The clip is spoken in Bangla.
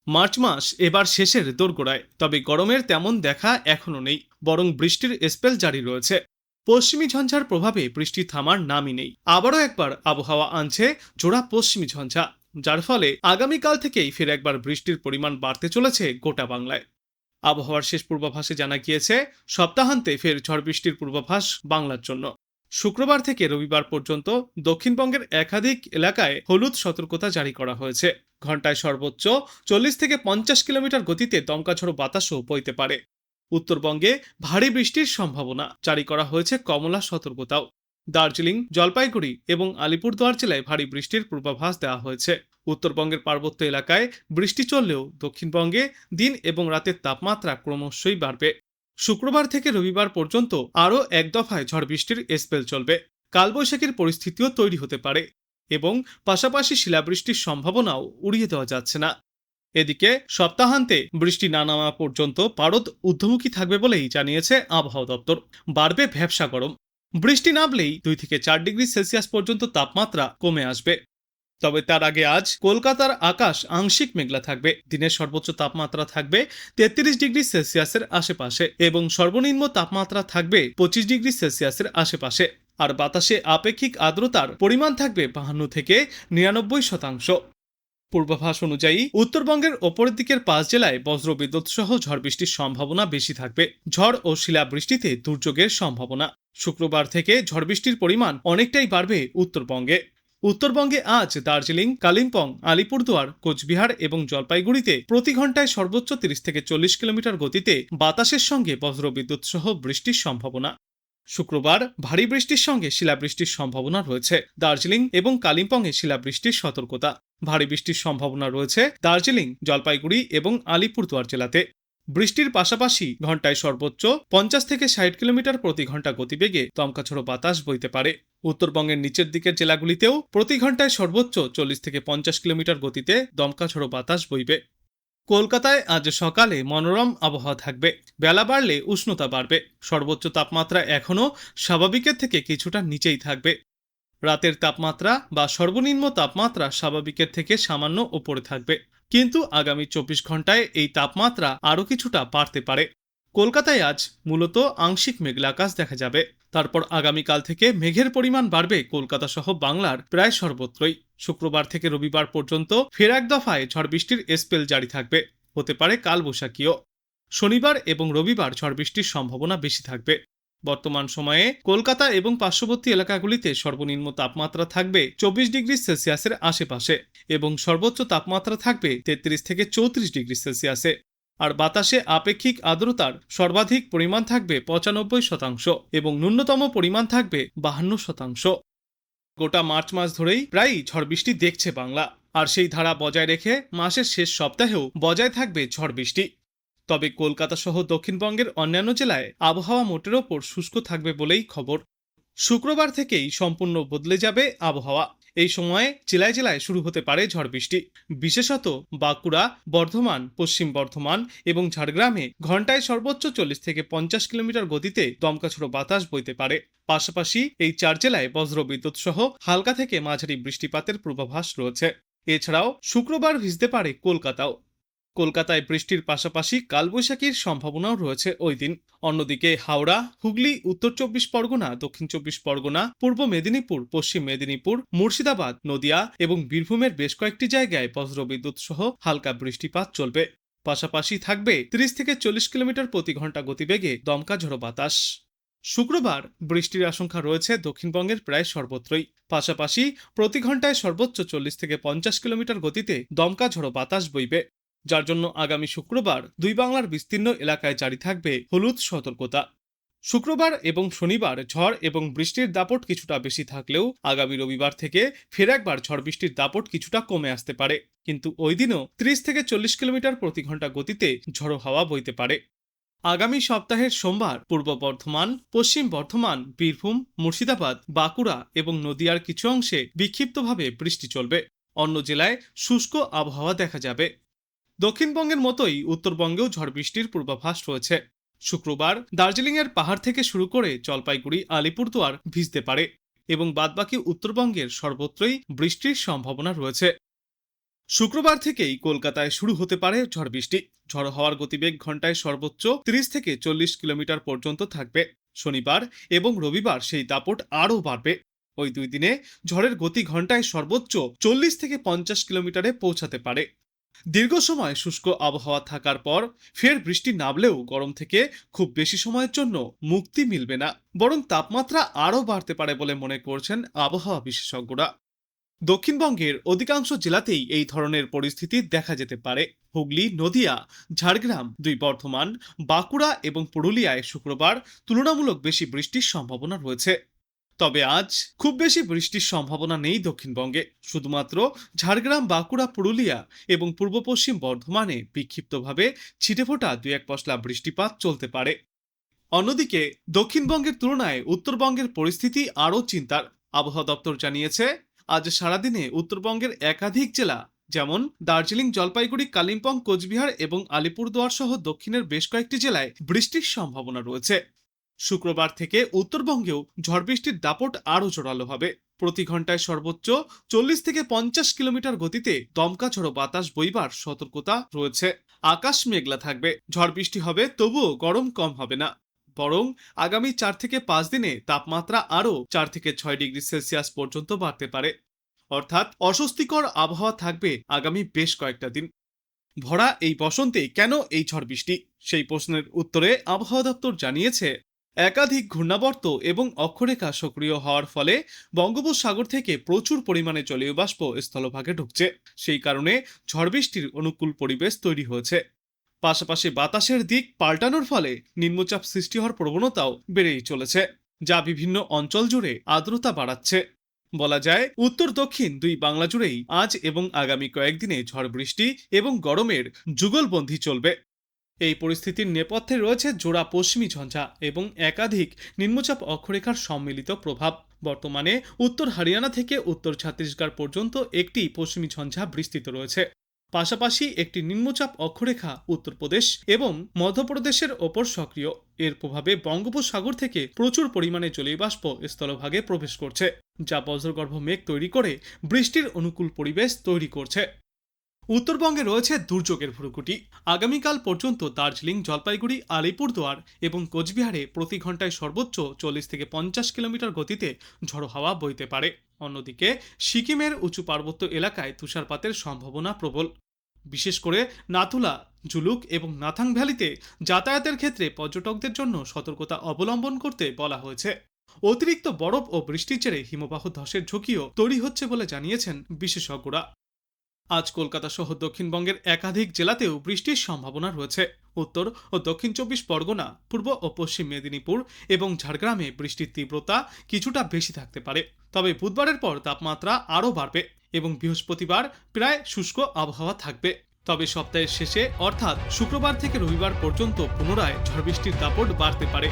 মার্চ মাস এবার শেষের দোরগোড়ায়, তবে গরমের তেমন দেখা এখনো নেই, বরং বৃষ্টির স্পেল জারি রয়েছে। পশ্চিমী ঝঞ্ঝার প্রভাবে বৃষ্টি থামার নামই নেই। আবারও একবার আবহাওয়া আনছে জোড়া পশ্চিমী ঝঞ্ঝা, যার ফলে আগামীকাল থেকেই ফের একবার বৃষ্টির পরিমাণ বাড়তে চলেছে গোটা বাংলায়। আবহাওয়ার শেষ পূর্বাভাসে জানা গিয়েছে, সপ্তাহান্তে ফের ঝড় বৃষ্টির পূর্বাভাস বাংলার জন্য। শুক্রবার থেকে রবিবার পর্যন্ত দক্ষিণবঙ্গের একাধিক এলাকায় হলুদ সতর্কতা জারি করা হয়েছে। ঘন্টায় সর্বোচ্চ 40 থেকে 50 কিলোমিটার গতিতে দমকা ঝড়ো বাতাসও বইতে পারে। উত্তরবঙ্গে ভারী বৃষ্টির সম্ভাবনা, জারি করা হয়েছে কমলা সতর্কতাও। দার্জিলিং, জলপাইগুড়ি এবং আলিপুরদুয়ার জেলায় ভারী বৃষ্টির পূর্বাভাস দেওয়া হয়েছে। উত্তরবঙ্গের পার্বত্য এলাকায় বৃষ্টি চললেও দক্ষিণবঙ্গে দিন এবং রাতের তাপমাত্রা ক্রমশই বাড়বে। শুক্রবার থেকে রবিবার পর্যন্ত আরও এক দফায় ঝড় বৃষ্টির স্পেল চলবে। কালবৈশাখীর পরিস্থিতিও তৈরি হতে পারে এবং পাশাপাশি শিলাবৃষ্টির সম্ভাবনাও উড়িয়ে দেওয়া যাচ্ছে না। এদিকে সপ্তাহান্তে বৃষ্টি না নামা পর্যন্ত পারদ ঊর্ধ্বমুখী থাকবে বলেই জানিয়েছে আবহাওয়া দপ্তর। বাড়বে ভ্যাপসা গরম। বৃষ্টি নামলেই 2 থেকে 4 ডিগ্রি সেলসিয়াস পর্যন্ত তাপমাত্রা কমে আসবে। তবে তার আগে আজ কলকাতার আকাশ আংশিক মেঘলা থাকবে। দিনের সর্বোচ্চ তাপমাত্রা থাকবে 33 ডিগ্রি সেলসিয়াসের আশেপাশে এবং সর্বনিম্ন তাপমাত্রা থাকবে 25 ডিগ্রি সেলসিয়াসের আশেপাশে। আর বাতাসে আপেক্ষিক আর্দ্রতার পরিমাণ থাকবে 52 থেকে 99%। পূর্বাভাস অনুযায়ী উত্তরবঙ্গের ওপরের দিকের 5 জেলায় বজ্রবিদ্যুৎ সহ ঝড় বৃষ্টির সম্ভাবনা বেশি থাকবে। ঝড় ও শিলাবৃষ্টিতে দুর্যোগের সম্ভাবনা। শুক্রবার থেকে ঝড় বৃষ্টির পরিমাণ অনেকটাই বাড়বে উত্তরবঙ্গে। উত্তরবঙ্গে আজ দার্জিলিং, কালিম্পং, আলিপুরদুয়ার, কোচবিহার এবং জলপাইগুড়িতে প্রতি ঘন্টায় সর্বোচ্চ 30 থেকে 40 কিলোমিটার গতিতে বাতাসের সঙ্গে বজ্রবিদ্যুৎ সহ বৃষ্টির সম্ভাবনা। শুক্রবার ভারী বৃষ্টির সঙ্গে শিলাবৃষ্টির সম্ভাবনা রয়েছে। দার্জিলিং এবং কালিম্পংয়ে শিলাবৃষ্টির সতর্কতা। ভারী বৃষ্টির সম্ভাবনা রয়েছে দার্জিলিং, জলপাইগুড়ি এবং আলিপুরদুয়ার জেলাতে। বৃষ্টির পাশাপাশি ঘন্টায় সর্বোচ্চ 50 থেকে 60 কিলোমিটার প্রতি ঘন্টা গতিবেগে দমকাঝড়ো বাতাস বইতে পারে। উত্তরবঙ্গের নিচের দিকের জেলাগুলিতেও প্রতি ঘন্টায় সর্বোচ্চ 40 থেকে 50 কিলোমিটার গতিতে দমকাঝড়ো বাতাস বইবে। কলকাতায় আজ সকালে মনোরম আবহাওয়া থাকবে। বেলা বাড়লে উষ্ণতা বাড়বে। সর্বোচ্চ তাপমাত্রা এখনও স্বাভাবিকের থেকে কিছুটা নিচেই থাকবে। রাতের তাপমাত্রা বা সর্বনিম্ন তাপমাত্রা স্বাভাবিকের থেকে সামান্য উপরে থাকবে, কিন্তু আগামী 24 ঘন্টায় এই তাপমাত্রা আরও কিছুটা বাড়তে পারে। কলকাতায় আজ মূলত আংশিক মেঘলা আকাশ দেখা যাবে। তারপর আগামীকাল থেকে মেঘের পরিমাণ বাড়বে কলকাতা সহ বাংলার প্রায় সর্বত্রই। শুক্রবার থেকে রবিবার পর্যন্ত ফের এক দফায় ঝড় বৃষ্টির স্পেল জারি থাকবে। হতে পারে কালবৈশাখীও। শনিবার এবং রবিবার ঝড় বৃষ্টির সম্ভাবনা বেশি থাকবে। বর্তমান সময়ে কলকাতা এবং পার্শ্ববর্তী এলাকাগুলিতে সর্বনিম্ন তাপমাত্রা থাকবে 24 ডিগ্রি সেলসিয়াসের আশেপাশে এবং সর্বোচ্চ তাপমাত্রা থাকবে 33 থেকে 34 ডিগ্রি সেলসিয়াসে। আর বাতাসে আপেক্ষিক আর্দ্রতার সর্বাধিক পরিমাণ থাকবে 95% এবং ন্যূনতম পরিমাণ থাকবে 52%। গোটা মার্চ মাস ধরেই প্রায় ঝড় বৃষ্টি দেখছে বাংলা, আর সেই ধারা বজায় রেখে মাসের শেষ সপ্তাহেও বজায় থাকবে ঝড় বৃষ্টি। তবে কলকাতা সহ দক্ষিণবঙ্গের অন্যান্য জেলায় আবহাওয়া মোটের ওপর শুষ্ক থাকবে বলেই খবর। শুক্রবার থেকেই সম্পূর্ণ বদলে যাবে আবহাওয়া। এই সময়ে জেলায় জেলায় শুরু হতে পারে ঝড় বৃষ্টি। বিশেষত বাঁকুড়া, বর্ধমান, পশ্চিম বর্ধমান এবং ঝাড়গ্রামে ঘন্টায় সর্বোচ্চ 40 থেকে 50 কিলোমিটার গতিতে দমকাঝড়ো বাতাস বইতে পারে। পাশাপাশি এই 4 জেলায় বজ্রবিদ্যুৎ সহ হালকা থেকে মাঝারি বৃষ্টিপাতের পূর্বাভাস রয়েছে। এছাড়াও শুক্রবার ভিজতে পারে কলকাতাও। কলকাতায় বৃষ্টির পাশাপাশি কালবৈশাখীর সম্ভাবনাও রয়েছে ওই দিন। অন্যদিকে হাওড়া, হুগলি, উত্তর 24 পরগনা, দক্ষিণ 24 পরগনা, পূর্ব মেদিনীপুর, পশ্চিম মেদিনীপুর, মুর্শিদাবাদ, নদিয়া এবং বীরভূমের বেশ কয়েকটি জায়গায় বজ্রবিদ্যুৎ সহ হালকা বৃষ্টিপাত চলবে। পাশাপাশি থাকবে 30 থেকে 40 কিলোমিটার প্রতি ঘন্টা গতিবেগে দমকা ঝড়ো বাতাস। শুক্রবার বৃষ্টির আশঙ্কা রয়েছে দক্ষিণবঙ্গের প্রায় সর্বত্রই। পাশাপাশি প্রতি ঘন্টায় সর্বোচ্চ 40 থেকে 50 কিলোমিটার গতিতে দমকা ঝড়ো বাতাস বইবে, যার জন্য আগামী শুক্রবার দুই বাংলার বিস্তীর্ণ এলাকায় জারি থাকবে হলুদ সতর্কতা। শুক্রবার এবং শনিবার ঝড় এবং বৃষ্টির দাপট কিছুটা বেশি থাকলেও আগামী রবিবার থেকে ফের একবার ঝড় বৃষ্টির দাপট কিছুটা কমে আসতে পারে, কিন্তু ওই দিনও 30 থেকে 40 কিলোমিটার প্রতি ঘন্টা গতিতে ঝড়ো হাওয়া বইতে পারে। আগামী সপ্তাহের সোমবার পূর্ব বর্ধমান, পশ্চিম বর্ধমান, বীরভূম, মুর্শিদাবাদ, বাঁকুড়া এবং নদিয়ার কিছু অংশে বিক্ষিপ্তভাবে বৃষ্টি চলবে। অন্য জেলায় শুষ্ক আবহাওয়া দেখা যাবে। দক্ষিণবঙ্গের মতোই উত্তরবঙ্গেও ঝড় বৃষ্টির পূর্বাভাস রয়েছে। শুক্রবার দার্জিলিংয়ের পাহাড় থেকে শুরু করে জলপাইগুড়ি, আলিপুরদুয়ার ভিজতে পারে এবং বাদবাকি উত্তরবঙ্গের সর্বত্রই বৃষ্টির সম্ভাবনা রয়েছে। শুক্রবার থেকেই কলকাতায় শুরু হতে পারে ঝড় বৃষ্টি। ঝড় হওয়ার গতিবেগ ঘন্টায় সর্বোচ্চ 30 থেকে 40 কিলোমিটার পর্যন্ত থাকবে। শনিবার এবং রবিবার সেই দাপট আরও বাড়বে। ওই 2 দিনে ঝড়ের গতি ঘন্টায় সর্বোচ্চ 40 থেকে 50 কিলোমিটারে পৌঁছাতে পারে। দীর্ঘ সময় শুষ্ক আবহাওয়া থাকার পর ফের বৃষ্টি নামলেও গরম থেকে খুব বেশি সময়ের জন্য মুক্তি মিলবে না, বরং তাপমাত্রা আরও বাড়তে পারে বলে মনে করছেন আবহাওয়া বিশেষজ্ঞরা। দক্ষিণবঙ্গের অধিকাংশ জেলাতেই এই ধরনের পরিস্থিতি দেখা যেতে পারে। হুগলি, নদিয়া, ঝাড়গ্রাম, বর্ধমান, বাঁকুড়া এবং পুরুলিয়ায় শুক্রবার তুলনামূলক বেশি বৃষ্টির সম্ভাবনা রয়েছে। তবে আজ খুব বেশি বৃষ্টির সম্ভাবনা নেই দক্ষিণবঙ্গে। শুধুমাত্র ঝাড়গ্রাম, বাঁকুড়া, পুরুলিয়া এবং পূর্ব পশ্চিম বর্ধমানে বিক্ষিপ্তভাবে ছিটেফোঁটা 2-1 পশলা বৃষ্টিপাত চলতে পারে। অন্যদিকে দক্ষিণবঙ্গের তুলনায় উত্তরবঙ্গের পরিস্থিতি আরও চিন্তার। আবহাওয়া দপ্তর জানিয়েছে, আজ সারাদিনে উত্তরবঙ্গের একাধিক জেলা যেমন দার্জিলিং, জলপাইগুড়ি, কালিম্পং, কোচবিহার এবং আলিপুরদুয়ার সহ দক্ষিণের বেশ কয়েকটি জেলায় বৃষ্টির সম্ভাবনা রয়েছে। শুক্রবার থেকে উত্তরবঙ্গেও ঝড় বৃষ্টির দাপট আরও জোরালো হবে। প্রতি ঘন্টায় সর্বোচ্চ 40 থেকে 50 কিলোমিটার গতিতে দমকা ঝড়ো বাতাস বইবার সতর্কতা রয়েছে। আকাশ মেঘলা থাকবে, ঝড় বৃষ্টি হবে, তবুও গরম কম হবে না, বরং আগামী 4 থেকে 5 দিনে তাপমাত্রা আরও 4 থেকে 6 ডিগ্রি সেলসিয়াস পর্যন্ত বাড়তে পারে। অর্থাৎ অস্বস্তিকর আবহাওয়া থাকবে আগামী বেশ কয়েকটা দিন। ভরা এই বসন্তে কেন এই ঝড় বৃষ্টি, সেই প্রশ্নের উত্তরে আবহাওয়া দপ্তর জানিয়েছে, একাধিক ঘূর্ণাবর্ত এবং অক্ষরেখা সক্রিয় হওয়ার ফলে বঙ্গোপসাগর থেকে প্রচুর পরিমাণে জলীয় বাষ্প স্থলভাগে ঢুকছে। সেই কারণে ঝড় বৃষ্টির অনুকূল পরিবেশ তৈরি হয়েছে। পাশাপাশি বাতাসের দিক পাল্টানোর ফলে নিম্নচাপ সৃষ্টি হওয়ার প্রবণতাও বেড়েই চলেছে, যা বিভিন্ন অঞ্চল জুড়ে আর্দ্রতা বাড়াচ্ছে। বলা যায়, উত্তর দক্ষিণ দুই বাংলা জুড়েই আজ এবং আগামী কয়েকদিনে ঝড় বৃষ্টি এবং গরমের যুগলবন্দি চলবে। এই পরিস্থিতির নেপথ্যে রয়েছে জোড়া পশ্চিমী ঝঞ্ঝা এবং একাধিক নিম্নচাপ অক্ষরেখার সম্মিলিত প্রভাব। বর্তমানে উত্তর হরিয়ানা থেকে উত্তর ছত্তিশগড় পর্যন্ত একটি পশ্চিমী ঝঞ্ঝা বিস্তৃত রয়েছে। পাশাপাশি একটি নিম্নচাপ অক্ষরেখা উত্তরপ্রদেশ এবং মধ্যপ্রদেশের ওপর সক্রিয়। এর প্রভাবে বঙ্গোপসাগর থেকে প্রচুর পরিমাণে জলীয় বাষ্প স্থলভাগে প্রবেশ করছে, যা বজ্রগর্ভ মেঘ তৈরি করে বৃষ্টির অনুকূল পরিবেশ তৈরি করছে। উত্তরবঙ্গে রয়েছে দুর্যোগের ভ্রুকুটি। আগামীকাল পর্যন্ত দার্জিলিং, জলপাইগুড়ি, আলিপুরদুয়ার এবং কোচবিহারে প্রতি ঘন্টায় সর্বোচ্চ 40 থেকে 50 কিলোমিটার গতিতে ঝড়ো হাওয়া বইতে পারে। অন্যদিকে সিকিমের উঁচু পার্বত্য এলাকায় তুষারপাতের সম্ভাবনা প্রবল। বিশেষ করে নাথুলা, জুলুক এবং নাথাং ভ্যালিতে যাতায়াতের ক্ষেত্রে পর্যটকদের জন্য সতর্কতা অবলম্বন করতে বলা হয়েছে। অতিরিক্ত বরফ ও বৃষ্টির জেরে হিমবাহ ধসের ঝুঁকিও তৈরি হচ্ছে বলে জানিয়েছেন বিশেষজ্ঞরা। আজ কলকাতা সহ দক্ষিণবঙ্গের একাধিক জেলাতেও বৃষ্টির সম্ভাবনা রয়েছে। উত্তর ও দক্ষিণ 24 পরগনা, পূর্ব ও পশ্চিম মেদিনীপুর এবং ঝাড়গ্রামে বৃষ্টির তীব্রতা কিছুটা বেশি থাকতে পারে। তবে বুধবারের পর তাপমাত্রা আরও বাড়বে এবং বৃহস্পতিবার প্রায় শুষ্ক আবহাওয়া থাকবে। তবে সপ্তাহের শেষে অর্থাৎ শুক্রবার থেকে রবিবার পর্যন্ত পুনরায় ঝড় বৃষ্টির দাপট বাড়তে পারে।